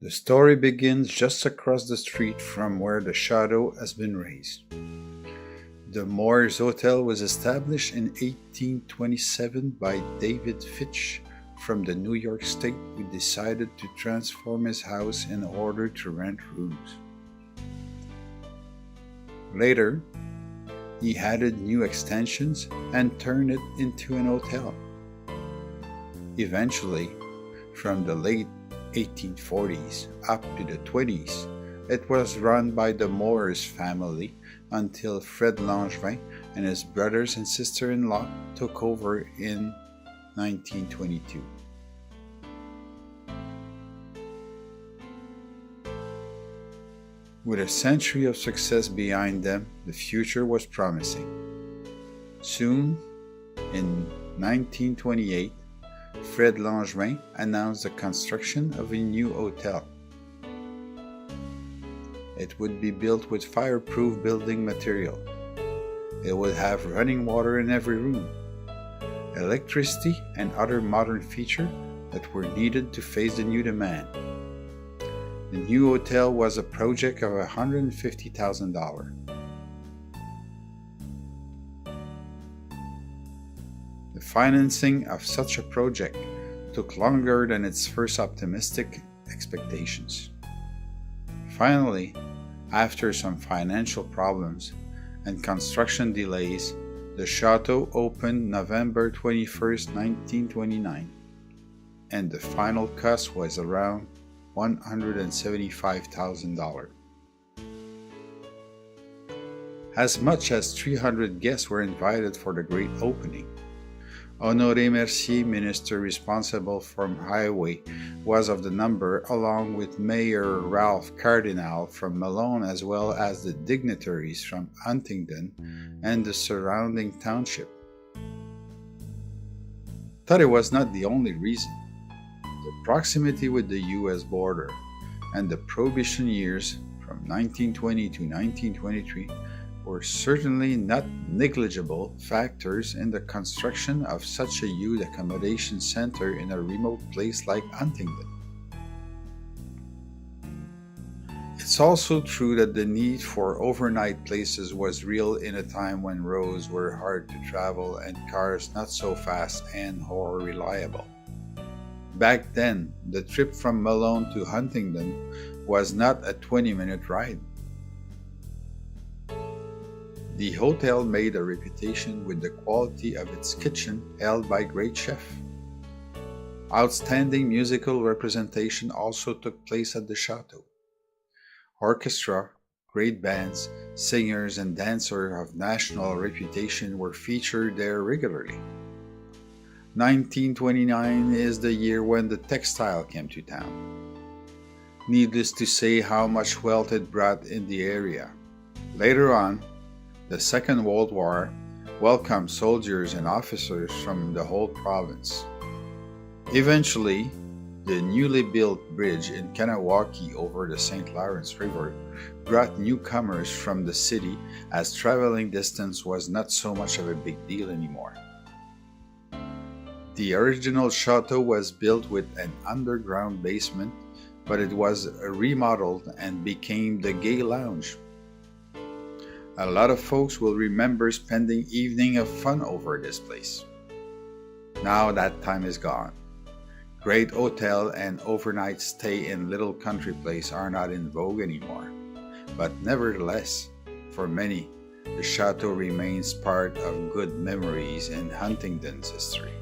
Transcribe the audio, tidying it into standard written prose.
The story begins just across the street from where the chateau has been raised. The Moores Hotel was established in 1827 by David Fitch from the New York State, who decided to transform his house in order to rent rooms. Later, he added new extensions and turned it into an hotel. Eventually, from the late 1840s up to the 20s, it was run by the Moores family until Fred Langevin and his brothers and sister-in-law took over in 1922. With a century of success behind them, the future was promising. Soon, in 1928, Fred Langevin announced the construction of a new hotel. It would be built with fireproof building material. It would have running water in every room, electricity and other modern features that were needed to face the new demand. The new hotel was a project of $150,000. The financing of such a project took longer than its first optimistic expectations. Finally, after some financial problems and construction delays, the Chateau opened November 21, 1929, and the final cost was around $175,000. As much as 300 guests were invited for the great opening. Honoré Mercier, minister responsible for highway, was of the number, along with Mayor Ralph Cardinal from Malone, as well as the dignitaries from Huntingdon and the surrounding township. But it was not the only reason. The proximity with the U.S. border and the Prohibition years from 1920 to 1923 were certainly not negligible factors in the construction of such a youth accommodation center in a remote place like Huntingdon. It's also true that the need for overnight places was real in a time when roads were hard to travel and cars not so fast and or reliable. Back then, the trip from Malone to Huntingdon was not a 20-minute ride. The hotel made a reputation with the quality of its kitchen held by great chefs. Outstanding musical representation also took place at the Chateau. Orchestra, great bands, singers, and dancers of national reputation were featured there regularly. 1929 is the year when the textile came to town. Needless to say how much wealth it brought in the area. Later on, the Second World War welcomed soldiers and officers from the whole province. Eventually, the newly built bridge in Kanawaki over the St. Lawrence River brought newcomers from the city, as traveling distance was not so much of a big deal anymore. The original chateau was built with an underground basement, but it was remodeled and became the Gay Lounge. A lot of folks will remember spending evening of fun over this place. Now that time is gone. Great hotel and overnight stay in little country place are not in vogue anymore. But nevertheless, for many, the chateau remains part of good memories in Huntingdon's history.